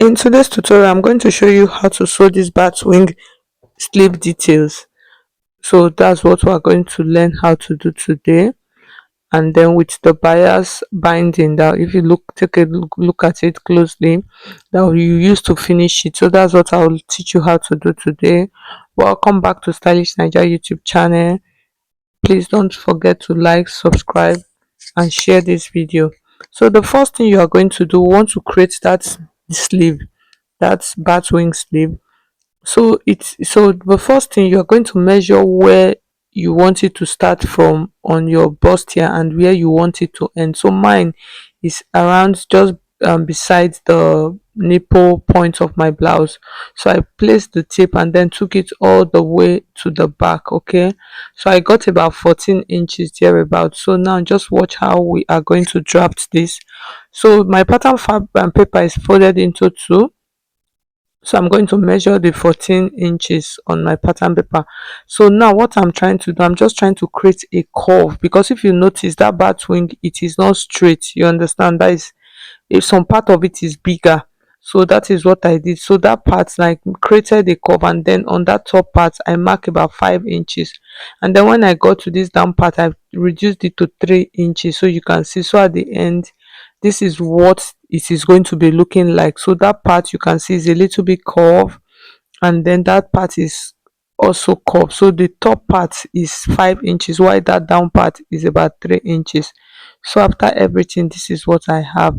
In today's tutorial, I'm going to show you how to sew this bat wing sleeve details. So that's what we're going to learn how to do today. And then with the bias binding, that if you take a look at it closely, that you use to finish it. So that's what I'll teach you how to do today. Welcome back to Stylish Naija YouTube channel. Please don't forget to like, subscribe, and share this video. So the first thing you are going to do, we want to create that sleeve, that's bat wing sleeve. So the first thing, you're going to measure where you want it to start from on your bust here and where you want it to end. So mine is around just beside the nipple point of my blouse. So I placed the tape and then took it all the way to the back. Okay, so I got about 14 inches thereabout. So now just watch how we are going to draft this. So my pattern paper is folded into two, so I'm going to measure the 14 inches on my pattern paper. So now what I'm trying to do, I'm just trying to create a curve, because if you notice that bat wing, it is not straight. You understand? That is, if some part of it is bigger, so that is what I did. So that part, like, created a curve, and then on that top part I mark about 5 inches, and then when I got to this down part I reduced it to 3 inches, so you can see. So at the end, this is what it is going to be looking like. So that part, you can see, is a little bit curved, and then that part is also curved. So the top part is 5 inches, while that down part is about 3 inches. So after everything, this is what I have.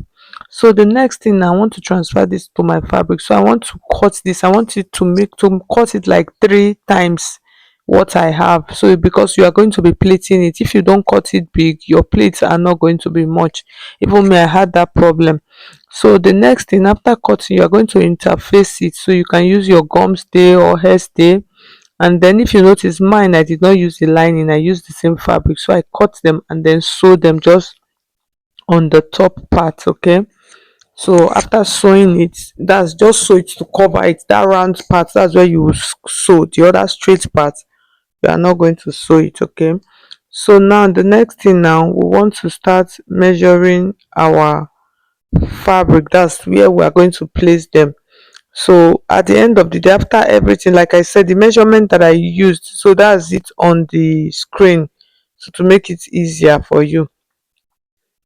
So the next thing, I want to transfer this to my fabric. So I want to cut this. I want it to cut it like 3 times what I have. So because you are going to be pleating it, if you don't cut it big, your pleats are not going to be much. Even me, I had that problem. So the next thing, after cutting, you are going to interface it. So you can use your gum stay or hair stay. And then if you notice, mine, I did not use the lining, I used the same fabric. So I cut them and then sew them just on the top part. Okay, so after sewing it, that's just sew it to cover it. That round part, that's where you will sew. The other straight part, you are not going to sew it. Okay, so now the next thing, now we want to start measuring our fabric. That's where we are going to place them. So at the end of the day, after everything, like I said, the measurement that I used, so that's it on the screen, so to make it easier for you.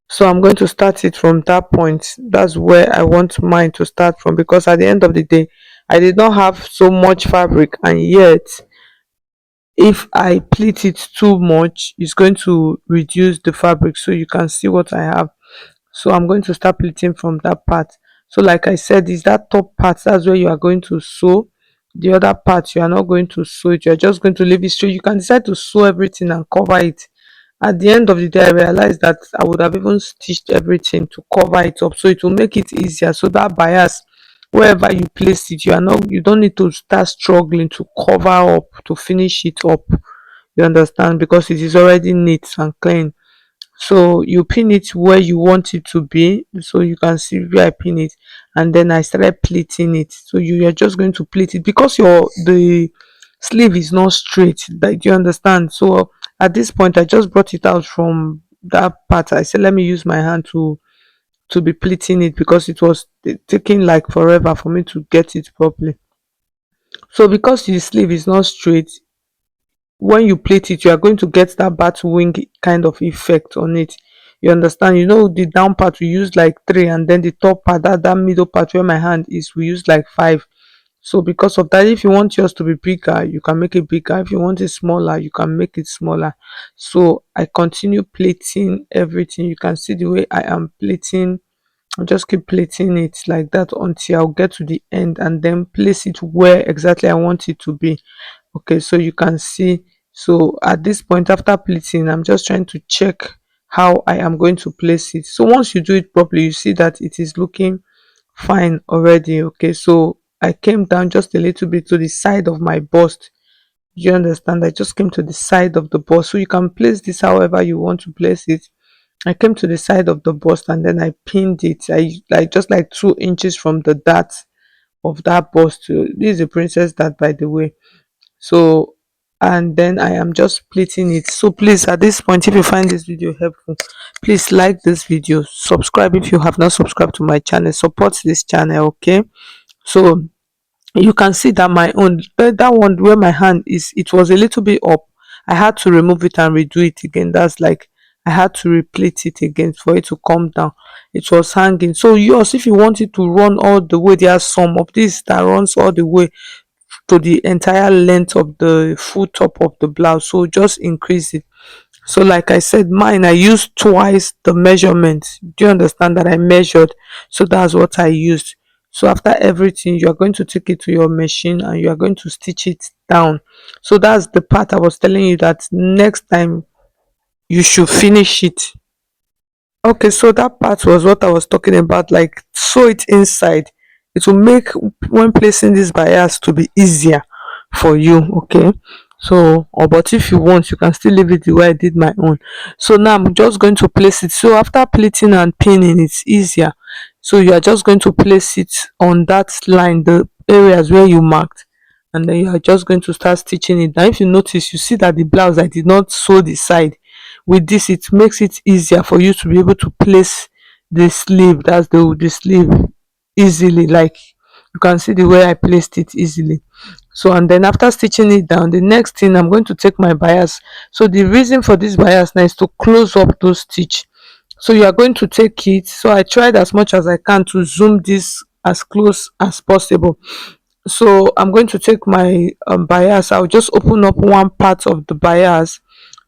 So I'm going to start it from that point. That's where I want mine to start from, because at the end of the day, I did not have so much fabric, and yet if I pleat it too much, it's going to reduce the fabric. So you can see what I have. So I'm going to start pleating from that part. So like I said, is that top part, that's where you are going to sew. The other part, you are not going to sew it, you're just going to leave it straight. You can decide to sew everything and cover it. At the end of the day, I realized that I would have even stitched everything to cover it up, so it will make it easier. So that bias, wherever you place it, you don't need to start struggling to cover up, to finish it up. You understand? Because it is already neat and clean. So you pin it where you want it to be. So you can see where I pin it, and then I started pleating it. So you're just going to pleat it, because the sleeve is not straight. Like, do you understand? So at this point, I just brought it out from that part. I said, let me use my hand to be pleating it, because it was taking like forever for me to get it properly. So because the sleeve is not straight, when you plait it, you are going to get that bat wing kind of effect on it. You understand? You know, the down part we use like three, and then the top part, that middle part where my hand is, we use like five. So because of that, if you want yours to be bigger, you can make it bigger. If you want it smaller, you can make it smaller. So I continue plating everything. You can see the way I am plating. I just keep plating it like that until I'll get to the end, and then place it where exactly I want it to be. Okay, so you can see. So at this point, after pleating, I'm just trying to check how I am going to place it. So once you do it properly, you see that it is looking fine already. Okay, so I came down just a little bit to the side of my bust. You understand? I just came to the side of the bust. So you can place this however you want to place it. I came to the side of the bust, and then I pinned it. I like just like 2 inches from the dart of that bust. This is a princess dart, by the way. So and then I am just pleating it. So please, at this point, if you find this video helpful, please like this video, subscribe if you have not subscribed to my channel, support this channel. Okay, so you can see that my own, that one where my hand is, it was a little bit up. I had to remove it and redo it again. That's like I had to replate it again for it to come down. It was hanging. So yours, if you want it to run all the way, there are some of this that runs all the way to the entire length of the full top of the blouse, so just increase it. So like I said, mine, I used twice the measurement. Do you understand that I measured? So that's what I used. So after everything, you are going to take it to your machine and you are going to stitch it down. So that's the part I was telling you that next time you should finish it. Okay, so that part was what I was talking about, like sew it inside. It will make when placing this bias to be easier for you. Okay, so, or but if you want, you can still leave it the way I did my own. So now I'm just going to place it. So after pleating and pinning, it's easier. So you are just going to place it on that line, the areas where you marked, and then you are just going to start stitching it. Now if you notice, you see that the blouse, I did not sew the side. With this, it makes it easier for you to be able to place the sleeve, that's the sleeve, easily. Like you can see the way I placed it easily. So, and then after stitching it down, the next thing, I'm going to take my bias. So the reason for this bias now is to close up those stitch. So you are going to take it. So I tried as much as I can to zoom this as close as possible. So I'm going to take my bias. I'll just open up one part of the bias,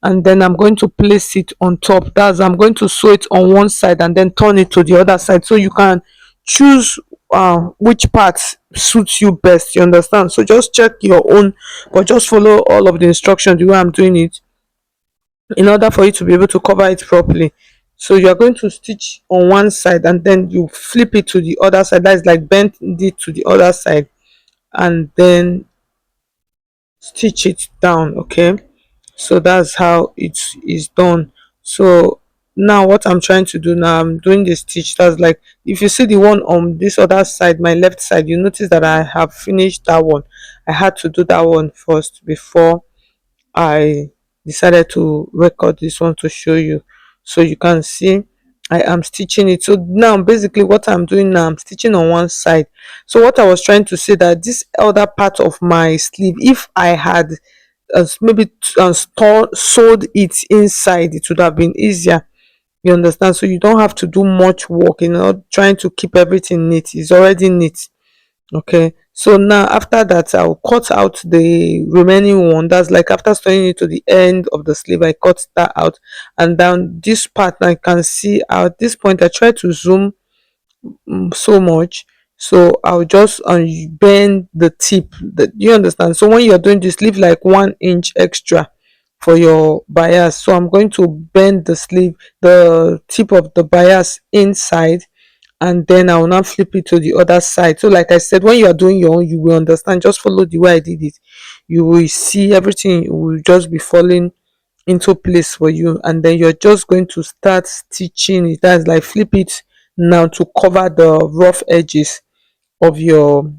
and then I'm going to place it on top. That's, I'm going to sew it on one side and then turn it to the other side, so you can choose which part suits you best. You understand? So just check your own, but just follow all of the instructions the way I'm doing it, in order for you to be able to cover it properly. So you are going to stitch on one side and then you flip it to the other side. That is like bend it to the other side, and then stitch it down. Okay, so that's how it is done. So now what I'm trying to do now, I'm doing the stitch. That's like, if you see the one on this other side, my left side, you notice that I have finished that one. I had to do that one first before I decided to record this one to show you. So you can see I am stitching it. So now basically what I'm doing now, I'm stitching on one side. So what I was trying to say, that this other part of my sleeve, if I had maybe sewed it inside, it would have been easier. You understand? So you don't have to do much work, trying to keep everything neat. It's already neat. Okay, so now after that, I'll cut out the remaining one. That's like after sewing it to the end of the sleeve, I cut that out. And down this part, I can see at this point I try to zoom so much, so I'll just bend the tip. You understand? So when you're doing this, leave like 1 inch extra for your bias. So I'm going to bend the sleeve, the tip of the bias inside, and then I will now flip it to the other side. So like I said, when you are doing your own, you will understand. Just follow the way I did it. You will see everything will just be falling into place for you, and then you're just going to start stitching it. That's like flip it now to cover the rough edges of your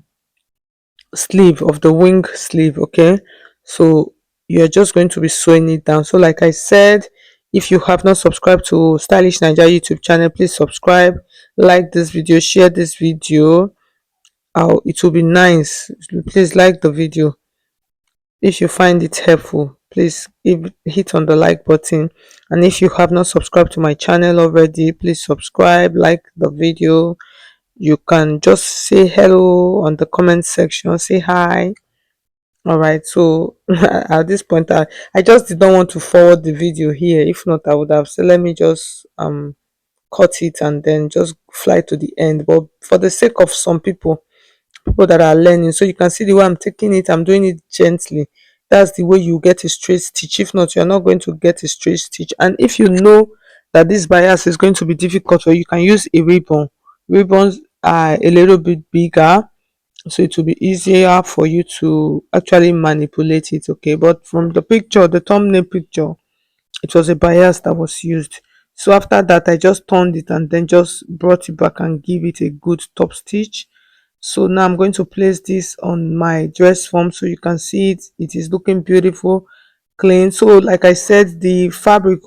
sleeve, of the wing sleeve. Okay, so you're just going to be sewing it down. So like I said, if you have not subscribed to Stylish Naija YouTube channel, please subscribe, like this video, share this video. It will be nice. Please like the video. If you find it helpful, please hit on the like button. And if you have not subscribed to my channel already, please subscribe, like the video. You can just say hello on the comment section, say hi. All right, so at this point, I just did not want to forward the video here. If not, I would have said let me just cut it and then just fly to the end. But for the sake of some people that are learning, so you can see the way I'm taking it, I'm doing it gently. That's the way you get a straight stitch. If not, you're not going to get a straight stitch. And if you know that this bias is going to be difficult, or you can use a ribbon. Ribbons are a little bit bigger, so it will be easier for you to actually manipulate it. Okay, but from the picture, the thumbnail picture, it was a bias that was used. So after that, I just turned it and then just brought it back and give it a good top stitch. So now I'm going to place this on my dress form so you can see it. It is looking beautiful, clean. So like I said, the fabric